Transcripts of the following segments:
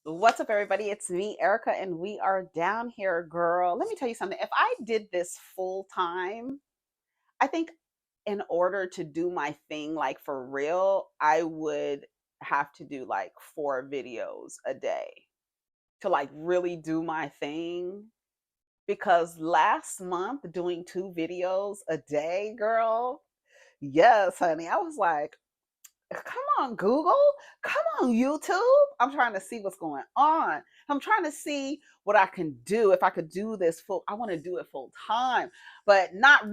What's up, everybody? It's me, Erica, and we are down here, girl. Let me tell you something. If I did this full time, I think in order to do my thing like for real, I would have to do like 4 videos a day to like really do my thing. Because last month, doing 2 videos a day, girl, yes, honey, I was like, come on, Google, come on, YouTube. I'm trying to see what's going on. I'm trying to see what I can do. If I could do this full, I want to do it full time, but not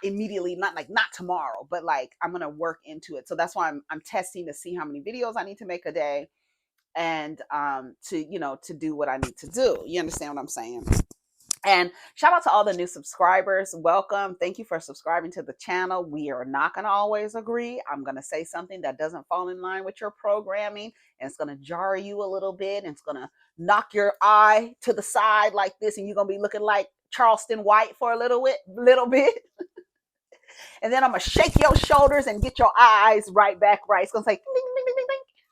immediately, not tomorrow, but like I'm gonna work into it. So that's why I'm testing to see how many videos I need to make a day, and to do what I need to do. You understand what I'm saying? And shout out to all the new subscribers. Welcome. Thank you for subscribing to the channel. We are not going to always agree. I'm going to say something that doesn't fall in line with your programming, and it's going to jar you a little bit, and it's going to knock your eye to the side like this, and you're going to be looking like Charleston White for a little bit. And then I'm going to shake your shoulders and get your eyes right back right. It's going to say ding, ding, ding, ding,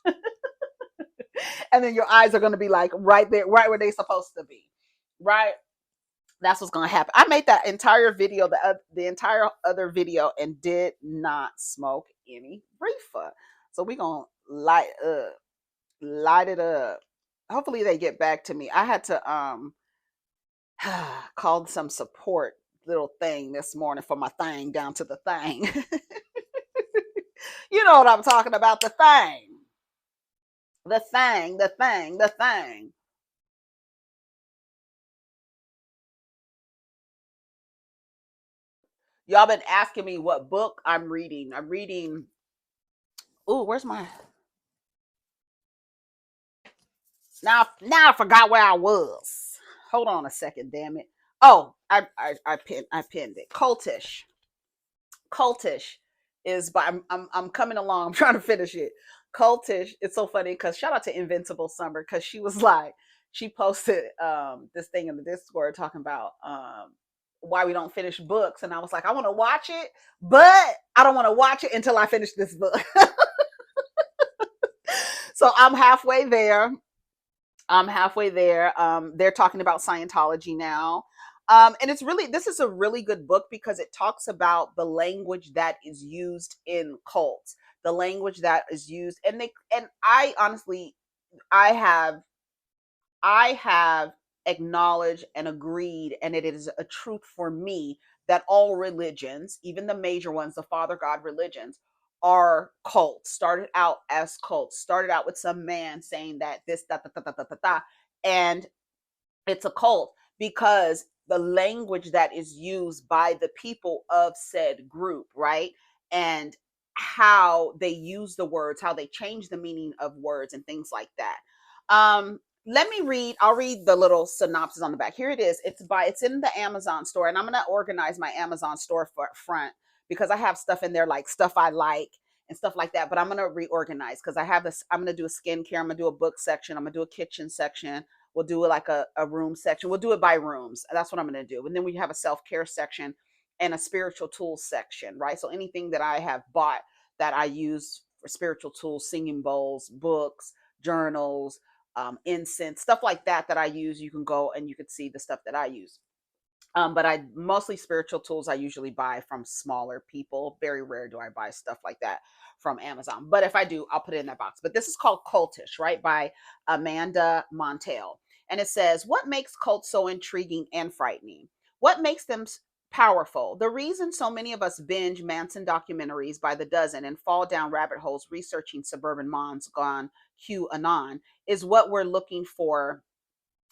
ding. And then your eyes are going to be like right there, right where they're supposed to be. Right? That's what's gonna happen. I made that entire video, the entire other video, and did not smoke any reefer. So we gonna light it up. Hopefully they get back to me. I had to call some support little thing this morning for my thing down to the thing. You know what I'm talking about? The thing, the thing, the thing, the thing. Y'all been asking me what book I'm reading. I'm reading. Oh, where's my now I forgot where I was. Hold on a second, damn it. Oh, I pinned it. Cultish is by I'm coming along. I'm trying to finish it. Cultish. It's so funny because shout out to Invincible Summer because she posted this thing in the Discord talking about why we don't finish books, and I was like, I want to watch it, but I don't want to watch it until I finish this book. So I'm halfway there. They're talking about Scientology now. And this is a really good book because it talks about the language that is used in cults, the language that is used. And I honestly, I have acknowledged and agreed, and it is a truth for me that all religions, even the major ones, the Father God religions, are cults. Started out as cults. Started out with some man saying that this, da, da, da, da, da, da, da, and it's a cult because the language that is used by the people of said group, right? And how they use the words, how they change the meaning of words and things like that. Let me read, I'll read the little synopsis on the back. Here it is. It's in the Amazon store, and I'm gonna organize my Amazon store front because I have stuff in there like stuff I like and stuff like that. But I'm gonna reorganize because I have this. I'm gonna do a skincare. I'm gonna do a book section. I'm gonna do a kitchen section. We'll do it like a room section. We'll do it by rooms. That's what I'm going to do. And then we have a self-care section and a spiritual tools section, right? So anything that I have bought that I use for spiritual tools, singing bowls, books, journals, incense, stuff like that I use, you can go and you can see the stuff that I use. But I mostly spiritual tools I usually buy from smaller people. Very rare do I buy stuff like that from Amazon. But if I do, I'll put it in that box. But this is called Cultish, right? By Amanda Montell. And it says, what makes cults so intriguing and frightening? What makes them powerful? The reason so many of us binge Manson documentaries by the dozen and fall down rabbit holes researching suburban moms gone QAnon is what we're looking for,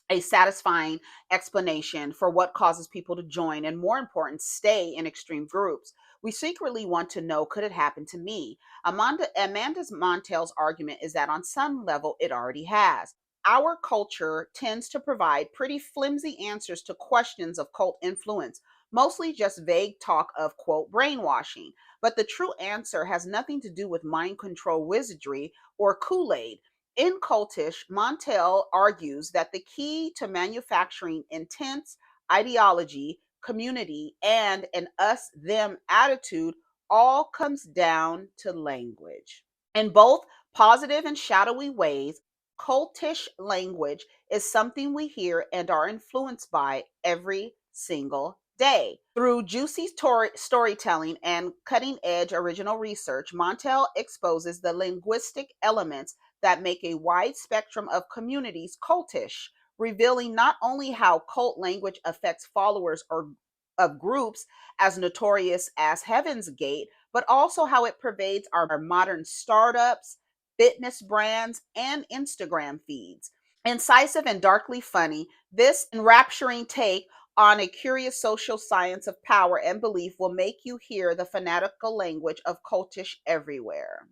a satisfying explanation for what causes people to join and, more important, stay in extreme groups. We secretly want to know, could it happen to me? Amanda's Montell's argument is that on some level it already has. Our culture tends to provide pretty flimsy answers to questions of cult influence, mostly just vague talk of, quote, brainwashing. But the true answer has nothing to do with mind control wizardry or Kool-Aid. In Cultish, Montell argues that the key to manufacturing intense ideology, community, and an us them attitude all comes down to language. In both positive and shadowy ways, cultish language is something we hear and are influenced by every single day. Through juicy storytelling and cutting edge original research, Montel exposes the linguistic elements that make a wide spectrum of communities cultish, revealing not only how cult language affects followers or of groups as notorious as Heaven's Gate, but also how it pervades our modern startups, fitness brands, and Instagram feeds. Incisive and darkly funny, this enrapturing take on a curious social science of power and belief will make you hear the fanatical language of cultish everywhere.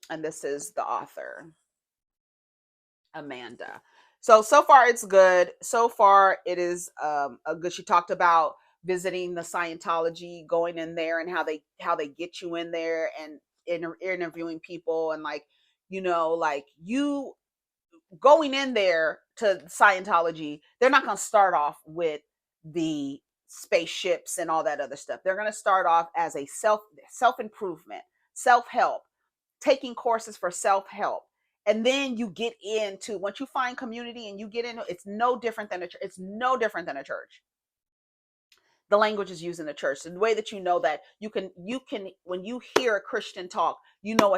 And this is the author, Amanda. So far it's good. So far it is a good. She talked about visiting the Scientology, going in there, and how they get you in there and interviewing people, and like, like you going in there to Scientology, they're not going to start off with the spaceships and all that other stuff. They're going to start off as a self improvement, self help, taking courses for self help. And then you get into, once you find community and you get into, it's no different than a church. It's no different than a church. The language is used in the church. And the way that you know that you can when you hear a Christian talk, you know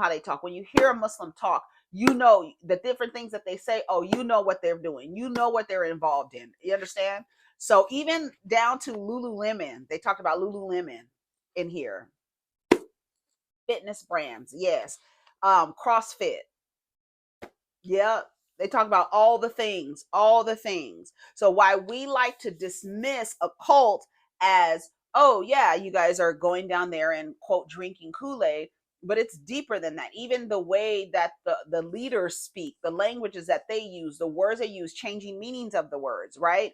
how they talk. When you hear a Muslim talk, you know the different things that they say. Oh, you know what they're doing. You know what they're involved in. You understand? So even down to Lululemon, they talked about Lululemon in here. Fitness brands, yes. CrossFit, yeah. They talk about all the things, all the things. So why we like to dismiss a cult as, oh yeah, you guys are going down there and quote drinking Kool-Aid, but it's deeper than that. Even the way that the leaders speak, the languages that they use, the words they use, changing meanings of the words, right?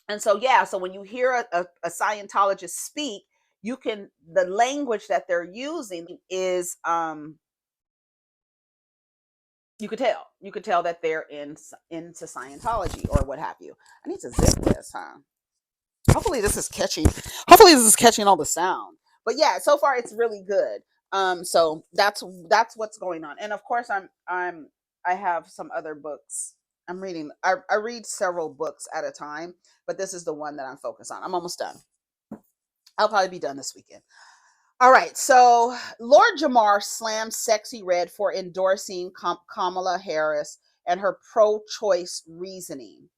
And so yeah, so when you hear a Scientologist speak, the language that they're using is you could tell that they're into Scientology or what have you. I need to zip this, huh? Hopefully this is catching all the sound. But yeah, so far it's really good. So that's what's going on. And of course I have some other books. I read several books at a time, but this is the one that I'm focused on. I'm almost done. I'll probably be done this weekend. All right, so LordJamar slammed SexyyRed for endorsing Kamala Harris and her pro-choice reasoning.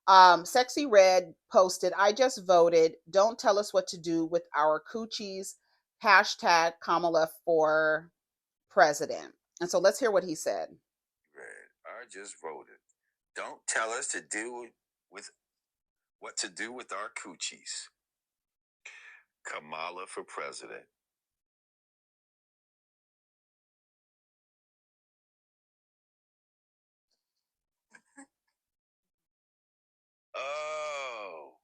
SexyyRed posted, "I just voted. Don't tell us what to do with our coochies. Hashtag Kamala for president." And so let's hear what he said. I just voted. Don't tell us to do with what to do with our coochies. Kamala for president. Oh.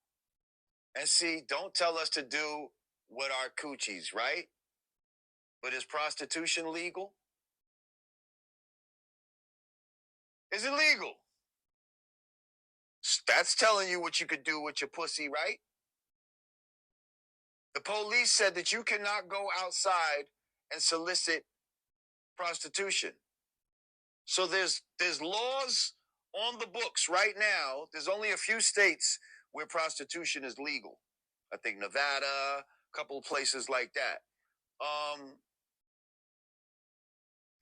And see, don't tell us to do what our coochies, right? But is prostitution legal? Is it legal? That's telling you what you could do with your pussy, right? The police said that you cannot go outside and solicit prostitution. So there's laws on the books right now. There's only a few states where prostitution is legal. I think Nevada, a couple of places like that.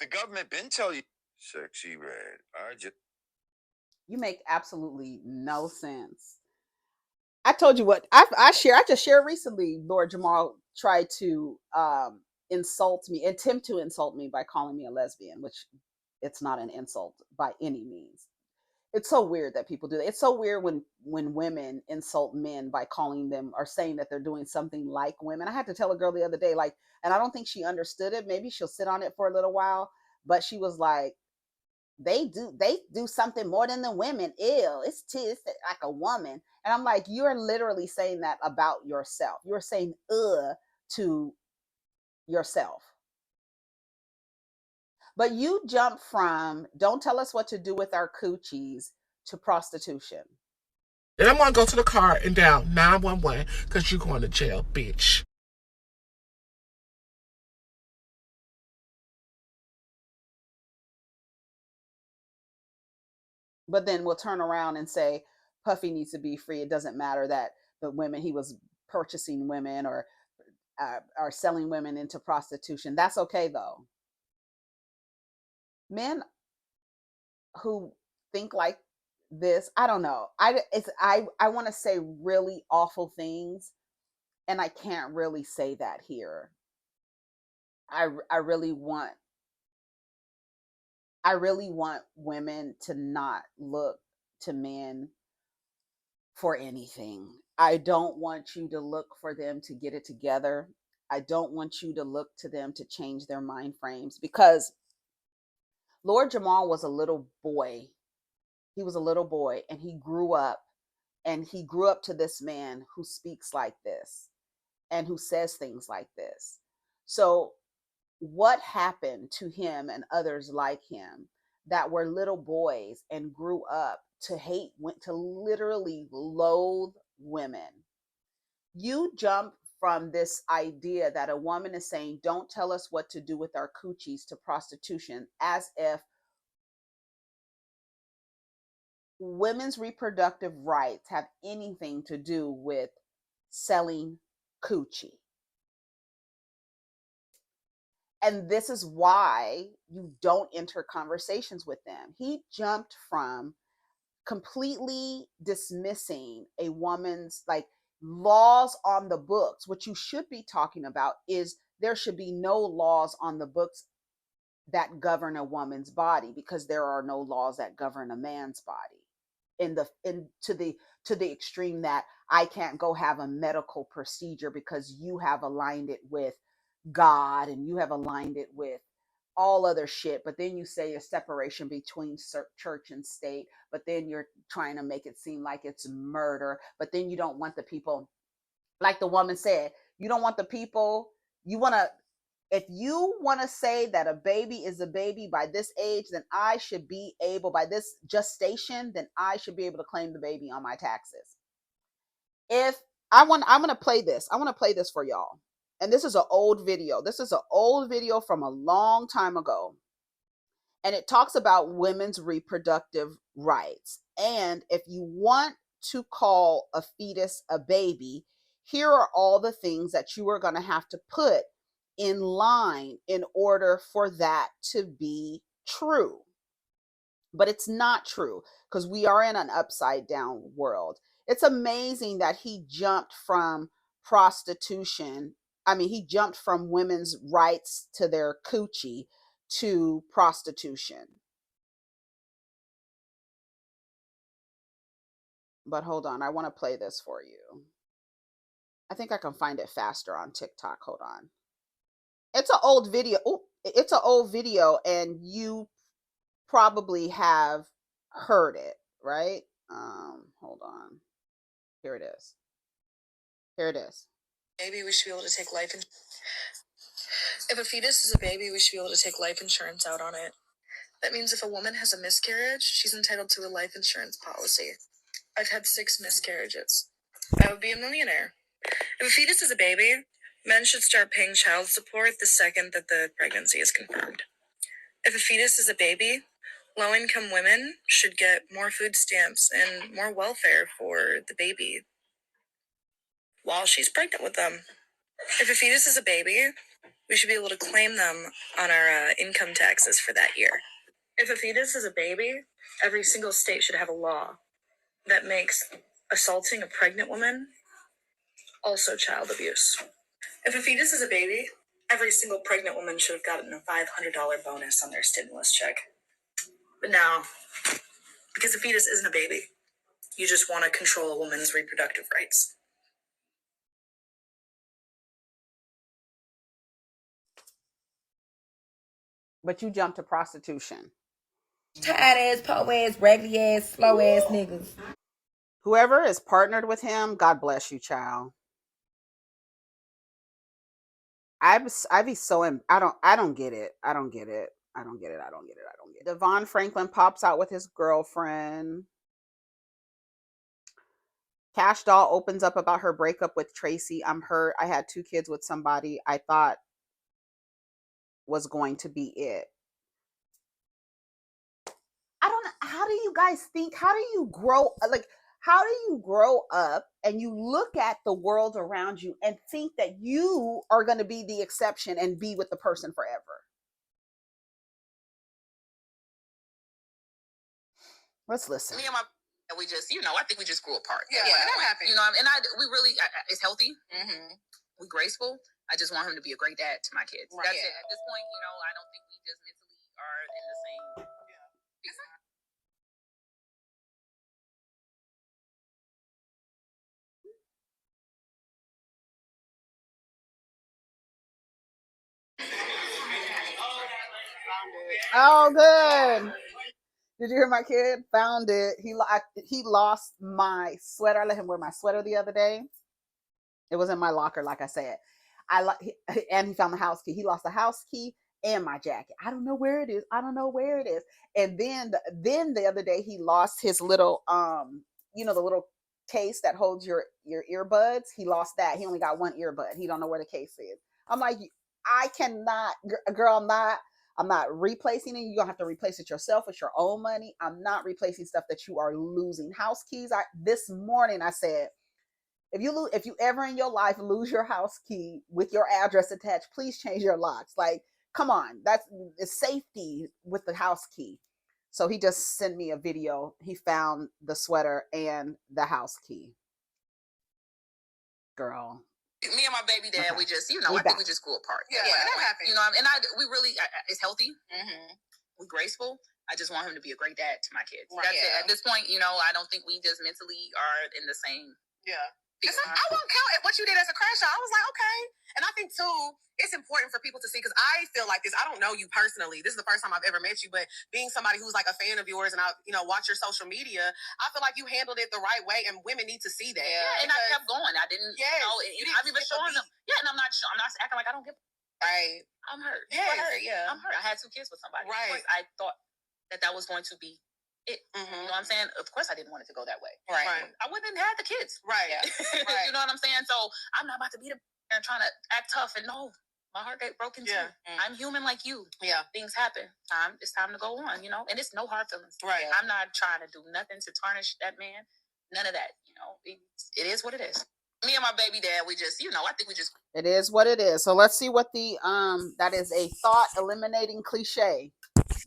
The government been tell you, SexyyRed. You make absolutely no sense. I told you what I just shared recently. LordJamar tried to attempt to insult me by calling me a lesbian, which it's not an insult by any means. It's so weird that people do that. It's so weird when women insult men by calling them or saying that they're doing something like women. I had to tell a girl the other day, like, and I don't think she understood it. Maybe she'll sit on it for a little while, but she was like, they do something more than the women. Ew, it's like a woman. And I'm like, you're literally saying that about yourself. You're saying to yourself. But you jump from don't tell us what to do with our coochies to prostitution. Then I'm gonna go to the car and dial 911 because you're going to jail, bitch. But then we'll turn around and say Puffy needs to be free. It doesn't matter that the women he was purchasing women or selling women into prostitution. That's okay though. Men who think like this, I don't know. I want to say really awful things, and I can't really say that here. I really want women to not look to men for anything. I don't want you to look for them to get it together. I don't want you to look to them to change their mind frames, because LordJamar was a little boy. He was a little boy and he grew up to this man who speaks like this and who says things like this. So what happened to him and others like him that were little boys and grew up to hate, went to literally loathe women? You jump from this idea that a woman is saying, don't tell us what to do with our coochies, to prostitution, as if women's reproductive rights have anything to do with selling coochie. And this is why you don't enter conversations with them. He jumped from completely dismissing a woman's like laws on the books. What you should be talking about is there should be no laws on the books that govern a woman's body, because there are no laws that govern a man's body to the extreme that I can't go have a medical procedure because you have aligned it with God and you have aligned it with all other shit. But then you say a separation between church and state, but then you're trying to make it seem like it's murder. But then you don't want the people, like the woman said, you don't want the people, you want to, if you want to say that a baby is a baby by this age, then I should be able, by this gestation, then I should be able to claim the baby on my taxes. If I'm going to play this. I want to play this for y'all. And this is an old video. This is an old video from a long time ago. And it talks about women's reproductive rights. And if you want to call a fetus a baby, here are all the things that you are going to have to put in line in order for that to be true. But it's not true, because we are in an upside down world. It's amazing that he jumped from prostitution. I mean, he jumped from women's rights to their coochie to prostitution. But hold on, I want to play this for you. I think I can find it faster on TikTok. Hold on. It's an old video. Oh, it's an old video, and you probably have heard it, right? Hold on. Here it is. Here it is. Baby, we should be able to take life insurance. If a fetus is a baby, we should be able to take life insurance out on it. That means if a woman has a miscarriage, she's entitled to a life insurance policy. I've had 6 miscarriages. I would be a millionaire. If a fetus is a baby, men should start paying child support the second that the pregnancy is confirmed. If a fetus is a baby, low-income women should get more food stamps and more welfare for the baby while she's pregnant with them. If a fetus is a baby, we should be able to claim them on our income taxes for that year. If a fetus is a baby, every single state should have a law that makes assaulting a pregnant woman also child abuse. If a fetus is a baby, every single pregnant woman should have gotten a $500 bonus on their stimulus check. But now, because a fetus isn't a baby, you just want to control a woman's reproductive rights. But you jump to prostitution. Tired ass, po ass, raggedy ass, slow ass niggas. Whoever is partnered with him, God bless you, child. I be so I don't get it. I don't get it. I don't get it. I don't get it. I don't get it. Devon Franklin pops out with his girlfriend. Cash Doll opens up about her breakup with Tracy. I'm hurt. I had 2 kids with somebody I thought was going to be it. I don't know. How do you guys think? How do you grow? Like, how do you grow up and you look at the world around you and think that you are going to be the exception and be with the person forever? Let's listen. Me and my we just, I think we just grew apart. Yeah, and I'm happy. And we really, it's healthy. Mm-hmm. We graceful. I just want him to be a great dad to my kids. Right. That's it. At this point, I don't think we just mentally are in the same. Oh, good. Did you hear my kid? Found it. He lost my sweater. I let him wear my sweater the other day. It was in my locker, like I said. And he found the house key. He lost the house key and my jacket. I don't know where it is. And then the other day he lost his little the little case that holds your earbuds. He lost that. He only got one earbud. He don't know where the case is. I'm like, I cannot, girl. I'm not replacing it. You're gonna have to replace it yourself with your own money. I'm not replacing stuff that you are losing. House keys. This morning I said, if you ever in your life lose your house key with your address attached, please change your locks. Like, come on, it's safety with the house key. So he just sent me a video. He found the sweater and the house key. Girl. Me and my baby dad, we just, I think we just grew apart. Yeah, and I'm happy. We really, it's healthy. Mm-hmm. We graceful. I just want him to be a great dad to my kids. Right. That's it. At this point, I don't think we just mentally are in the same. Yeah. I won't count at what you did as a crash out. I was like, okay. And I think, too, it's important for people to see, because I feel like this. I don't know you personally. This is the first time I've ever met you, but being somebody who's like a fan of yours and I, watch your social media, I feel like you handled it the right way, and women need to see that. Yeah, and I kept going. I didn't, I'm even showing them. Yeah, and I'm not acting like I don't give. Right. I'm hurt. Yeah. I'm hurt. I had 2 kids with somebody. Right. I thought that was going to be it. Mm-hmm. You know what I'm saying? Of course I didn't want it to go that way. Right. I wouldn't have had the kids. Right. Yeah. Right. You know what I'm saying? So I'm not about to be the and trying to act tough, and no, my heart got broken too. Mm. I'm human like you. Yeah. Things happen. It's time to go on, and it's no hard feelings. Right. I'm not trying to do nothing to tarnish that man. None of that. It is what it is. Me and my baby dad, we just, I think we just. It is what it is. So let's see what that is a thought eliminating cliche,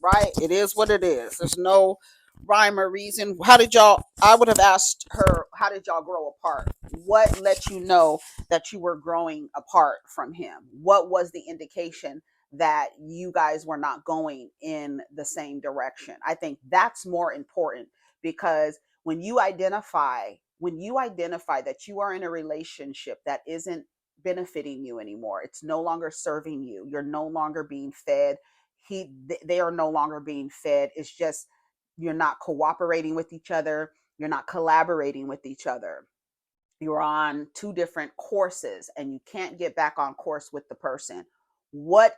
right? It is what it is. There's no rhyme or reason. I would have asked her, how did y'all grow apart? What let you know that you were growing apart from him? What was the indication that you guys were not going in the same direction? I think that's more important, because when you identify that you are in a relationship that isn't benefiting you anymore, it's no longer serving you, you're no longer being fed, they are no longer being fed, it's just you're not cooperating with each other, you're not collaborating with each other, you're on 2 different courses and you can't get back on course with the person. What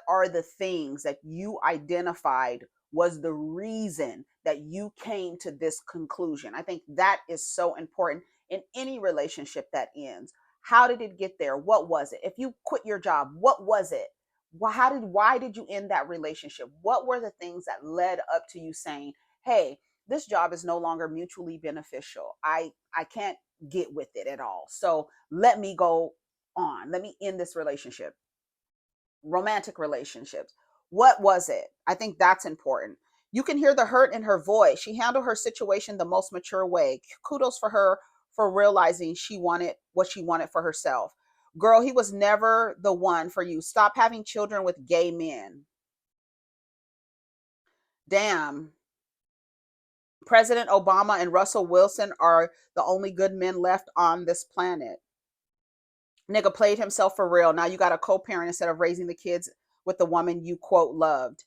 are the things that you identified was the reason that you came to this conclusion? I think that is so important in any relationship that ends. How did it get there? What was it? If you quit your job, what was it? Why did you end that relationship? What were the things that led up to you saying, hey, this job is no longer mutually beneficial. I can't get with it at all. So let me go on. Let me end this relationship. Romantic relationships. What was it? I think that's important. You can hear the hurt in her voice. She handled her situation the most mature way. Kudos for her for realizing she wanted what she wanted for herself. Girl, he was never the one for you. Stop having children with gay men. Damn. President Obama and Russell Wilson are the only good men left on this planet. Nigga played himself for real. Now you got a co-parent instead of raising the kids with the woman you, quote, loved.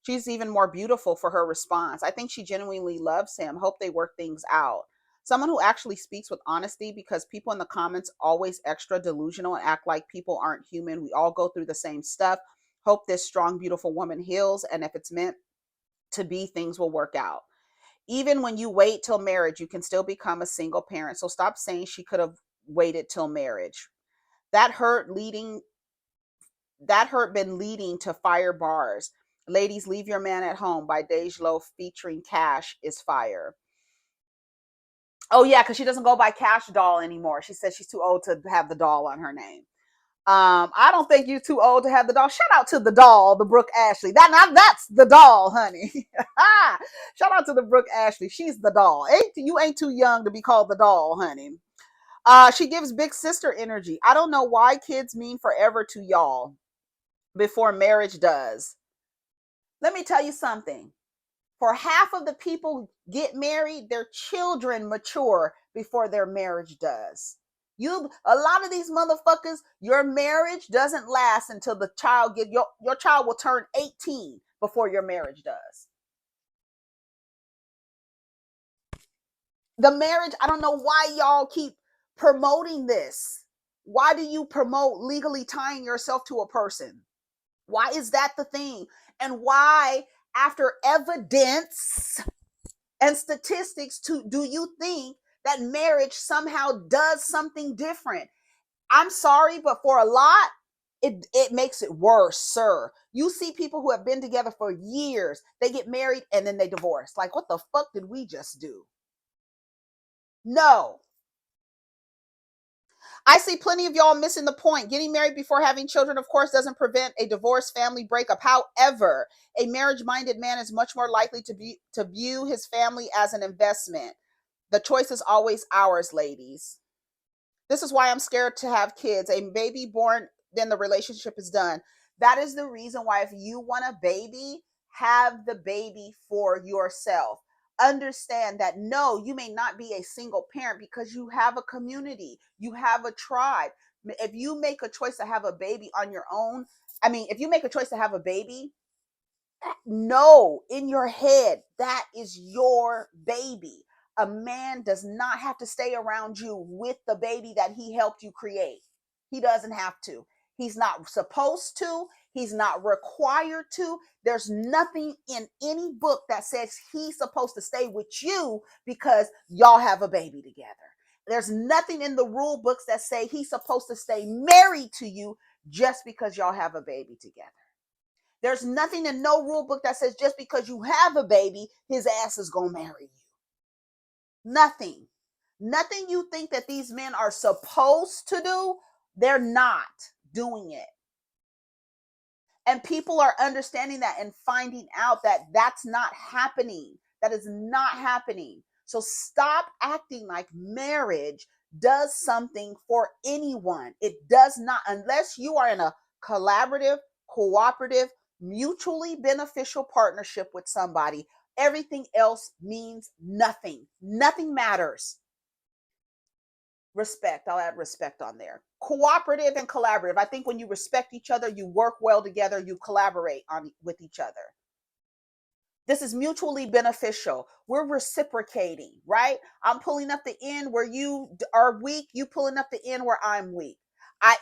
She's even more beautiful for her response. I think she genuinely loves him. Hope they work things out. Someone who actually speaks with honesty, because people in the comments always extra delusional and act like people aren't human. We all go through the same stuff. Hope this strong, beautiful woman heals. And if it's meant to be, things will work out. Even when you wait till marriage, you can still become a single parent. So stop saying she could have waited till marriage. That hurt been leading to fire bars. Ladies, Leave Your Man at Home by Dej featuring Kash is fire. Oh yeah, because she doesn't go by Cash Doll anymore. She says she's too old to have the doll on her name. I don't think you're too old to have the doll. Shout out to the doll, the Brooke Ashley. That's the doll, honey. Shout out to the Brooke Ashley. She's the doll. You ain't too young to be called the doll, honey. She gives big sister energy. I don't know why kids mean forever to y'all before marriage does. Let me tell you something. For half of the people get married, their children mature before their marriage does. A lot of these motherfuckers, your marriage doesn't last until the child your child will turn 18 before your marriage does. The marriage, I don't know why y'all keep promoting this. Why do you promote legally tying yourself to a person? Why is that the thing? And why, after evidence and statistics, do you think that marriage somehow does something different? I'm sorry, but for a lot, it makes it worse, sir. You see people who have been together for years, they get married and then they divorce. Like, what the fuck did we just do? No. I see plenty of y'all missing the point. Getting married before having children, of course, doesn't prevent a divorce, family breakup. However, a marriage-minded man is much more likely to view his family as an investment. The choice is always ours, ladies. This is why I'm scared to have kids. A baby born, then the relationship is done. That is the reason why, if you want a baby, have the baby for yourself. Understand that no, you may not be a single parent because you have a community, you have a tribe. If you make a choice to have a baby on your own, if you make a choice to have a baby, know in your head that is your baby. A man does not have to stay around you with the baby that he helped you create. He doesn't have to. He's not supposed to. He's not required to. There's nothing in any book that says he's supposed to stay with you because y'all have a baby together. There's nothing in the rule books that say he's supposed to stay married to you just because y'all have a baby together. There's nothing in no rule book that says just because you have a baby, his ass is going to marry you. Nothing. Nothing you think that these men are supposed to do, they're not doing it. And people are understanding that and finding out that that's not happening. That is not happening. So stop acting like marriage does something for anyone. It does not, unless you are in a collaborative, cooperative, mutually beneficial partnership with somebody. Everything else means nothing. Nothing matters. Respect. I'll add respect on there. Cooperative and collaborative. I think when you respect each other, you work well together, you collaborate with each other. This is mutually beneficial. We're reciprocating, right? I'm pulling up the end where you are weak, you pulling up the end where I'm weak.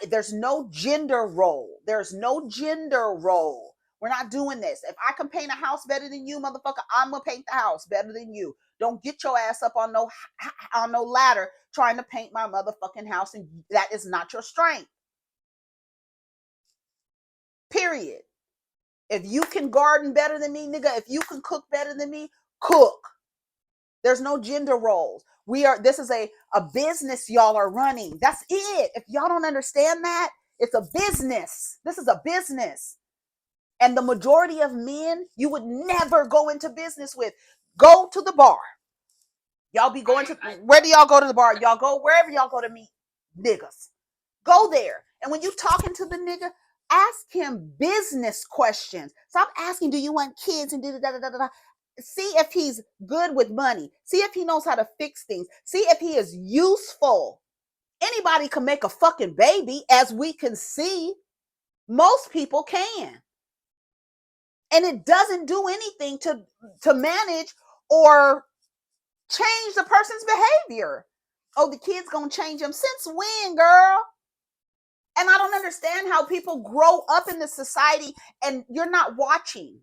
There's no gender role. There's no gender role. We're not doing this. If I can paint a house better than you, motherfucker, I'm gonna paint the house better than you. Don't get your ass up on no ladder trying to paint my motherfucking house, and that is not your strength. Period. If you can garden better than me, nigga, if you can cook better than me, cook. There's no gender roles. This is a business y'all are running. That's it. If y'all don't understand that, it's a business. This is a business. And the majority of men you would never go into business with. Go to the bar. Y'all be going where do y'all go to the bar? Y'all go wherever y'all go to meet niggas. Go there. And when you talking to the nigga, ask him business questions. Stop asking, do you want kids and da da da da da. See if he's good with money. See if he knows how to fix things. See if he is useful. Anybody can make a fucking baby, as we can see. Most people can. And it doesn't do anything to manage or change the person's behavior. Oh, the kid's gonna change them. Since when, girl? And I don't understand how people grow up in this society and you're not watching.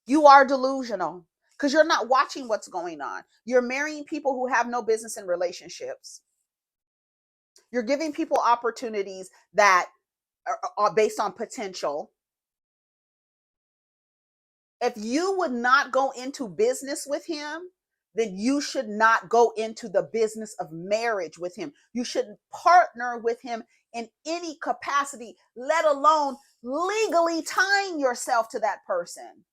You are delusional because you're not watching what's going on. You're marrying people who have no business in relationships. You're giving people opportunities that are based on potential. If you would not go into business with him, then you should not go into the business of marriage with him. You shouldn't partner with him in any capacity, let alone legally tying yourself to that person.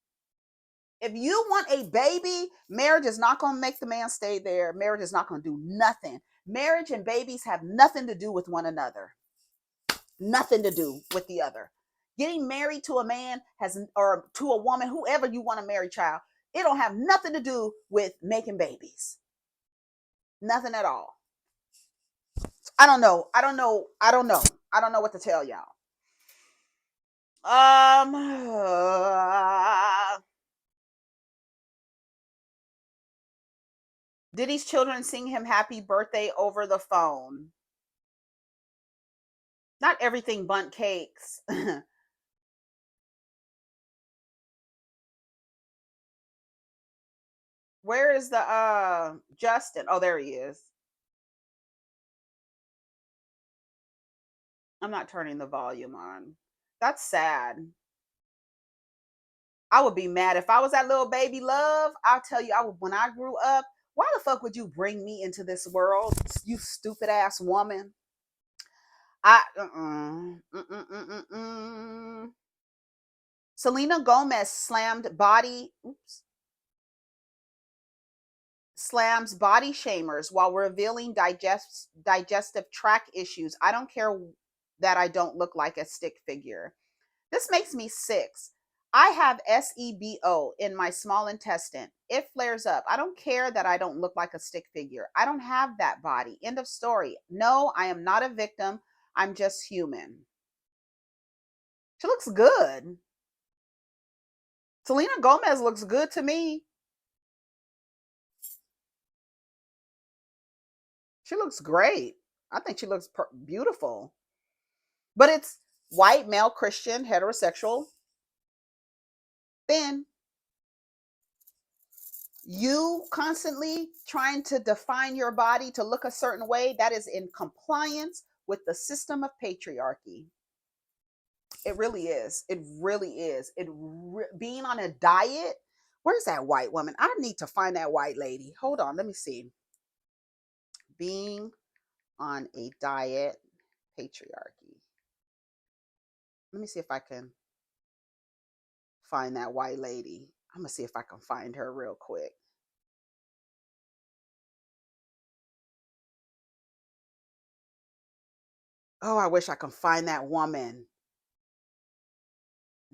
If you want a baby, marriage is not going to make the man stay there. Marriage is not going to do nothing. Marriage and babies have nothing to do with one another. Nothing to do with the other. Getting married to a man or to a woman, whoever you want to marry, child, it don't have nothing to do with making babies. Nothing at all. I don't know what to tell y'all. Diddy's children sing him happy birthday over the phone. Not everything bundt cakes. Where is the Justin? Oh, there he is. I'm not turning the volume on. That's sad. I would be mad if I was that little baby love. I'll tell you, when I grew up, why the fuck would you bring me into this world, you stupid ass woman? Selena Gómez slams body shamers while revealing digestive tract issues. I don't care that I don't look like a stick figure. This makes me sick. I have SEBO in my small intestine. It flares up. I don't care that I don't look like a stick figure. I don't have that body. End of story. No, I am not a victim. I'm just human. She looks good. Selena Gómez looks good to me. She looks great. I think she looks beautiful. But it's white, male, Christian, heterosexual, thin. You constantly trying to define your body to look a certain way, that is in compliance with the system of patriarchy. It really is. It really is. Being on a diet. Where's that white woman? I need to find that white lady. Hold on, let me see. Being on a diet, patriarchy. Let me see if I can find that white lady. I'm gonna see if I can find her real quick. Oh, I wish I could find that woman.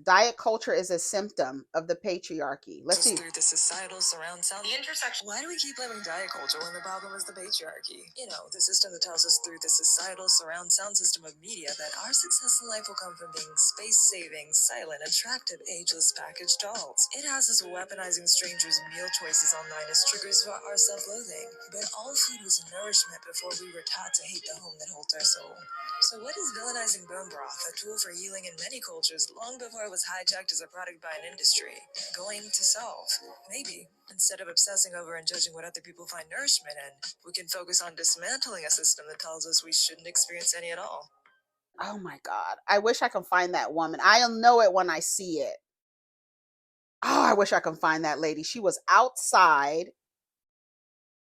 Diet culture is a symptom of the patriarchy. Let's see. Through the societal surround sound. The intersection. Why do we keep blaming diet culture when the problem is the patriarchy? You know, the system that tells us through the societal surround sound system of media that our success in life will come from being space-saving, silent, attractive, ageless packaged dolls. It has us weaponizing strangers' meal choices online as triggers for our self-loathing. But all food was nourishment before we were taught to hate the home that holds our soul. So what is villainizing bone broth, a tool for healing in many cultures long before it was hijacked as a product by an industry, going to solve? Maybe, instead of obsessing over and judging what other people find nourishment in, we can focus on dismantling a system that tells us we shouldn't experience any at all. Oh my God. I wish I could find that woman. I'll know it when I see it. Oh, I wish I could find that lady. She was outside.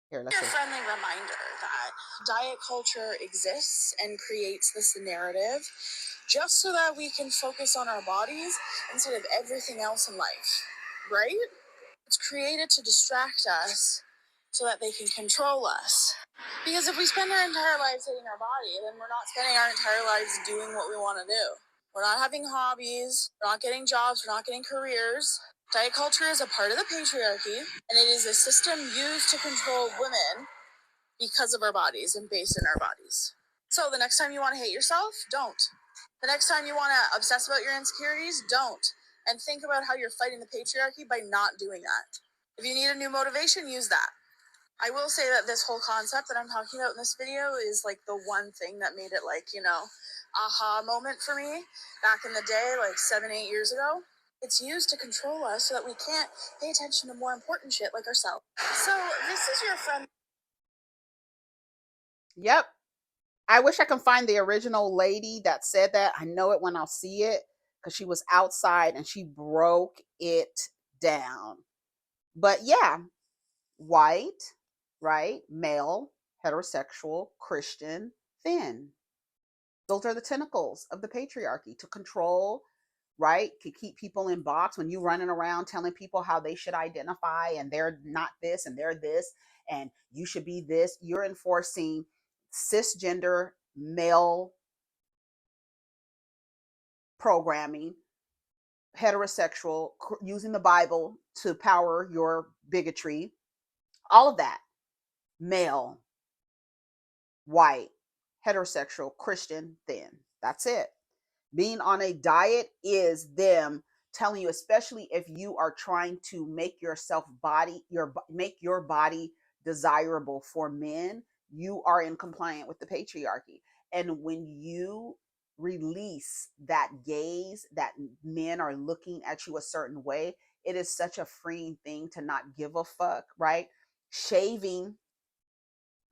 Here, let's see. A friendly reminder that diet culture exists and creates this narrative just so that we can focus on our bodies instead of everything else in life, right? It's created to distract us so that they can control us. Because if we spend our entire lives hating our body, then we're not spending our entire lives doing what we want to do. We're not having hobbies, we're not getting jobs, we're not getting careers. Diet culture is a part of the patriarchy, and it is a system used to control women because of our bodies and based in our bodies. So the next time you want to hate yourself, don't. The next time you want to obsess about your insecurities, don't. And think about how you're fighting the patriarchy by not doing that. If you need a new motivation, use that. I will say that this whole concept that I'm talking about in this video is like the one thing that made it like, aha moment for me back in the day, like 7-8 years ago. It's used to control us so that we can't pay attention to more important shit like ourselves. So this is your friend. Yep. I wish I could find the original lady that said that. I know it when I'll see it because she was outside and she broke it down. But yeah, white, right? Male, heterosexual, Christian, thin. Those are the tentacles of the patriarchy to control, right? To keep people in box. When you running around telling people how they should identify and they're not this and they're this and you should be this, you're enforcing cisgender male programming, heterosexual, using the Bible to power your bigotry, all of that. Male, white, heterosexual, Christian, thin. That's it. Being on a diet is them telling you, especially if you are trying to make yourself make your body desirable for men, you are in compliance with the patriarchy. And when you release that gaze that men are looking at you a certain way, it is such a freeing thing to not give a fuck, right? Shaving,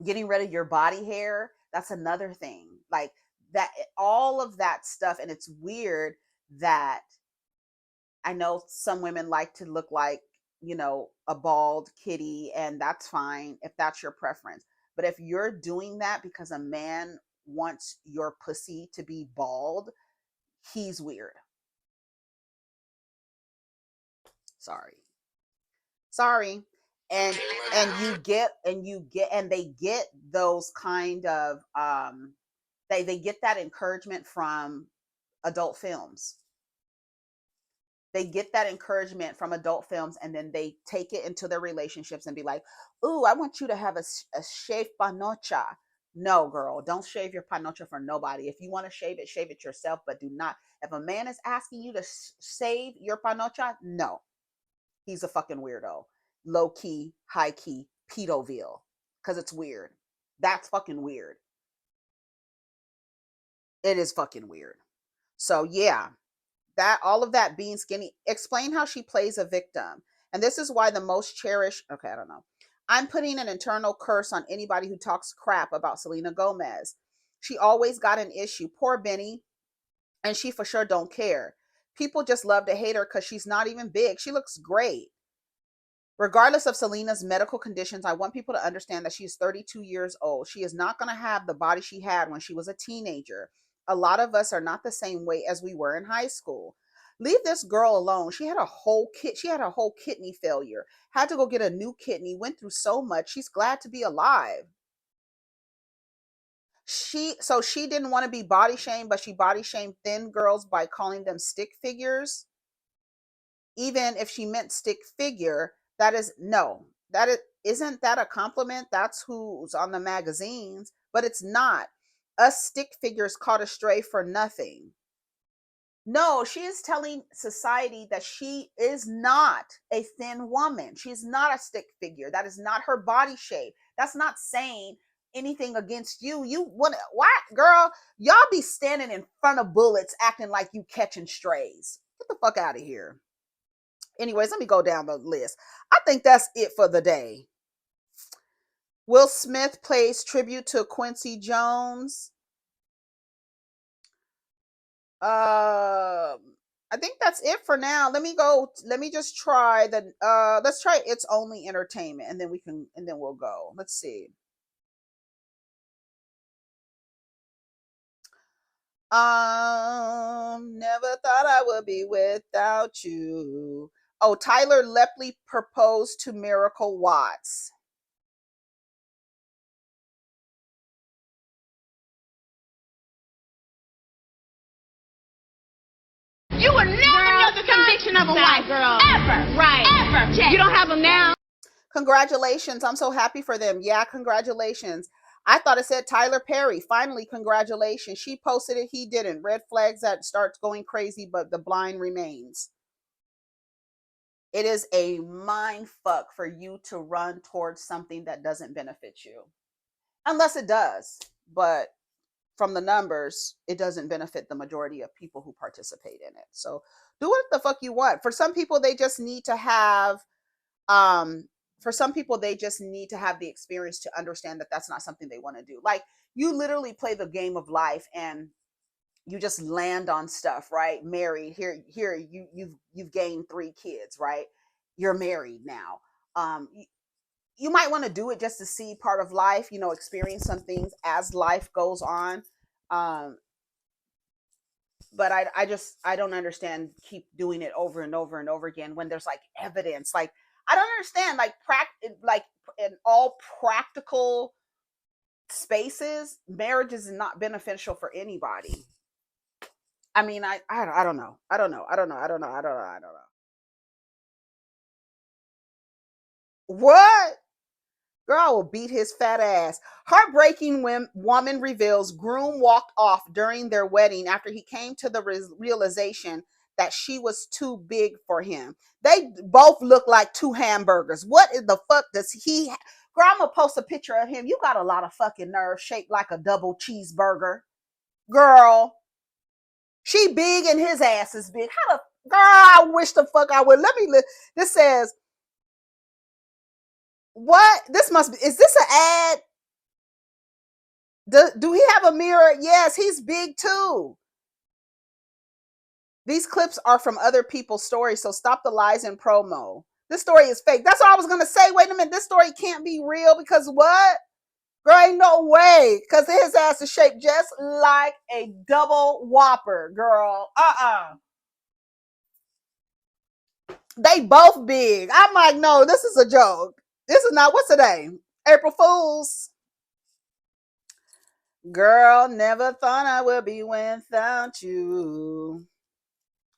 getting rid of your body hair, that's another thing. Like that, all of that stuff. And it's weird that I know some women like to look like, a bald kitty, and that's fine if that's your preference. But if you're doing that because a man wants your pussy to be bald, he's weird. Sorry. And they get those kind of they get that encouragement from adult films. They get that encouragement from adult films, and then they take it into their relationships and be like, ooh, I want you to have a shaved panocha. No, girl, don't shave your panocha for nobody. If you want to shave it yourself, but do not. If a man is asking you to shave your panocha, no, he's a fucking weirdo. Low key, high key, pedoville, because it's weird. That's fucking weird. It is fucking weird. So yeah, that all of that being skinny. Explain how she plays a victim. And this is why the most cherished, okay, I don't know. I'm putting an internal curse on anybody who talks crap about Selena Gómez. She always got an issue. Poor Benny. And she for sure don't care. People just love to hate her because she's not even big. She looks great. Regardless of Selena's medical conditions, I want people to understand that she's 32 years old. She is not going to have the body she had when she was a teenager. A lot of us are not the same weight as we were in high school. Leave this girl alone. She had a whole kidney failure. Had to go get a new kidney, went through so much. She's glad to be alive. She didn't want to be body shamed, but she body shamed thin girls by calling them stick figures. Even if she meant stick figure, isn't that a compliment? That's who's on the magazines, but it's not. Us stick figures caught astray for nothing. No, she is telling society that she is not a thin woman. She's not a stick figure. That is not her body shape. That's not saying anything against you. What, girl? Y'all be standing in front of bullets acting like you catching strays. Get the fuck out of here. Anyways, let me go down the list. I think that's it for the day. Will Smith plays tribute to Quincy Jones. I think that's it for now. Let me just try let's try It's Only Entertainment, and then we'll go. Let's see. Never thought I would be without you. Oh, Tyler Lepley proposed to Miracle Watts. You will never know the conviction of a wife, girl. Ever. Right. Ever. Check. You don't have them now. Congratulations. I'm so happy for them. Yeah, congratulations. I thought it said Tyler Perry. Finally, congratulations. She posted it. He didn't. Red flags that starts going crazy, but the blind remains. It is a mind fuck for you to run towards something that doesn't benefit you. Unless it does. But from the numbers, it doesn't benefit the majority of people who participate in it. So do what the fuck you want. For some people, they just need to have the experience to understand that that's not something they want to do. Like, you literally play the game of life and you just land on stuff, right? Married, here you've gained 3 kids, right? you're married now. You might want to do it just to see part of life, experience some things as life goes on. Um, but I don't understand keep doing it over and over and over again when there's like evidence. Like I don't understand like in all practical spaces, marriage is not beneficial for anybody. I mean, I don't know. I don't know. I don't know. I don't know. I don't know. I don't know. What? Girl, I will beat his fat ass. Heartbreaking woman reveals groom walked off during their wedding after he came to the realization that she was too big for him. They both look like two hamburgers. What in the fuck does he? Girl, I'm gonna post a picture of him. You got a lot of fucking nerve, shaped like a double cheeseburger. Girl, she big and his ass is big. How the girl? I wish the fuck I would. Let me. This says what? This must be. Is this an ad? Do he have a mirror? Yes, he's big too. These clips are from other people's stories, so stop the lies and promo. This story is fake. That's what I was gonna say. Wait a minute, this story can't be real because what? Girl, ain't no way. Because his ass is shaped just like a double whopper, girl. They both big. I'm like, no, this is a joke. This is not, what's today? April Fools. Girl, never thought I would be without you.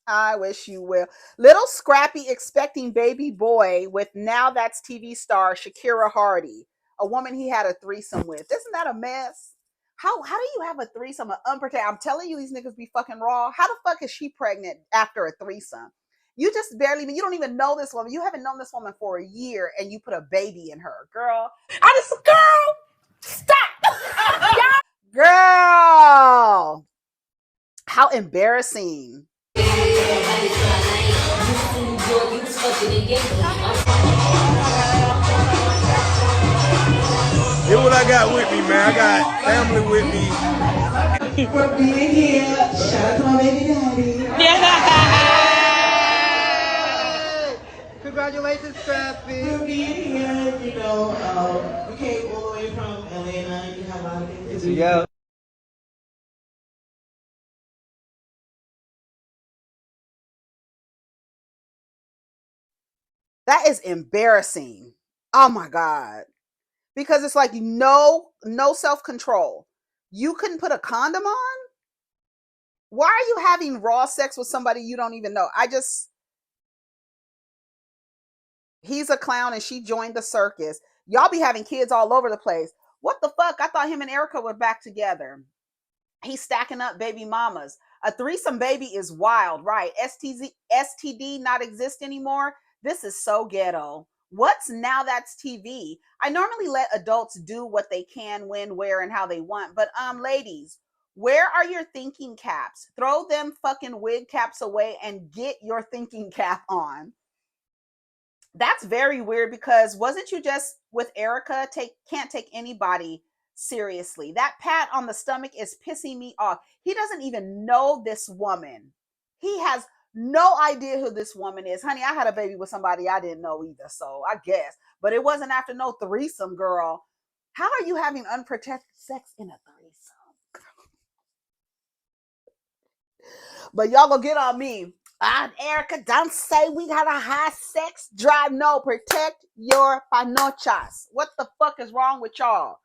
I wish you will. Little Scrappy expecting baby boy with Now That's TV star Shakira Hardy, a woman he had a threesome with. Isn't that a mess? How do you have a threesome? Unprotected? I'm telling you, these niggas be fucking raw. How the fuck is she pregnant after a threesome? You just barely, you don't even know this woman. You haven't known this woman for a year and you put a baby in her. Girl, girl, stop. Girl, how embarrassing. Here's what I got with me, man. I got family with me. For being here. Shout out to my baby daddy. Congratulations, Scrappy. For being here, we came all the way from Atlanta. You have a lot of things to do. Yeah. That is embarrassing. Oh my God. Because it's like no self-control. You couldn't put a condom on? Why are you having raw sex with somebody you don't even know? He's a clown and she joined the circus. Y'all be having kids all over the place. What the fuck? I thought him and Erica were back together. He's stacking up baby mamas. A threesome baby is wild, right? STD not exist anymore. This is so ghetto. What's Now That's TV? I normally let adults do what they can, when, where, and how they want. But ladies, where are your thinking caps? Throw them fucking wig caps away and get your thinking cap on. That's very weird because wasn't you just with Erica? Can't take anybody seriously. That pat on the stomach is pissing me off. He doesn't even know this woman. He has no idea who this woman is. Honey, I had a baby with somebody I didn't know either, so I guess. But it wasn't after no threesome, girl. How are you having unprotected sex in a threesome? But y'all gonna get on me. Erica, don't say we got a high sex drive. No, protect your panochas. What the fuck is wrong with y'all?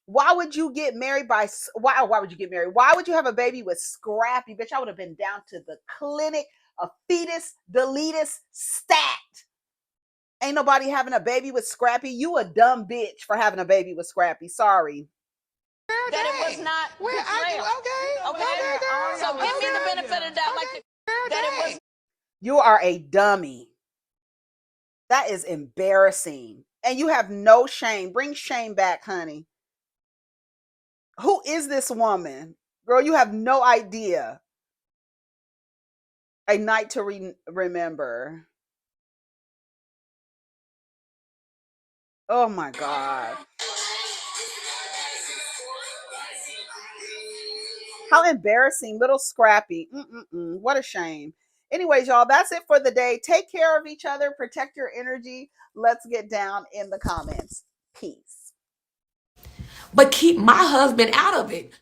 Why would you get married why would you get married? Why would you have a baby with Scrappy? Bitch, I would have been down to the clinic, a fetus, deletus, stat. Ain't nobody having a baby with Scrappy. You a dumb bitch for having a baby with Scrappy. Sorry. That it was not betrayal. Okay. So give me the benefit of the doubt, that it was. You are a dummy. That is embarrassing. And you have no shame. Bring shame back, honey. Who is this woman? Girl, you have no idea. A night to remember. Oh my God. How embarrassing. Little Scrappy. What a shame. Anyways, y'all, that's it for the day. Take care of each other. Protect your energy. Let's get down in the comments. Peace. But keep my husband out of it.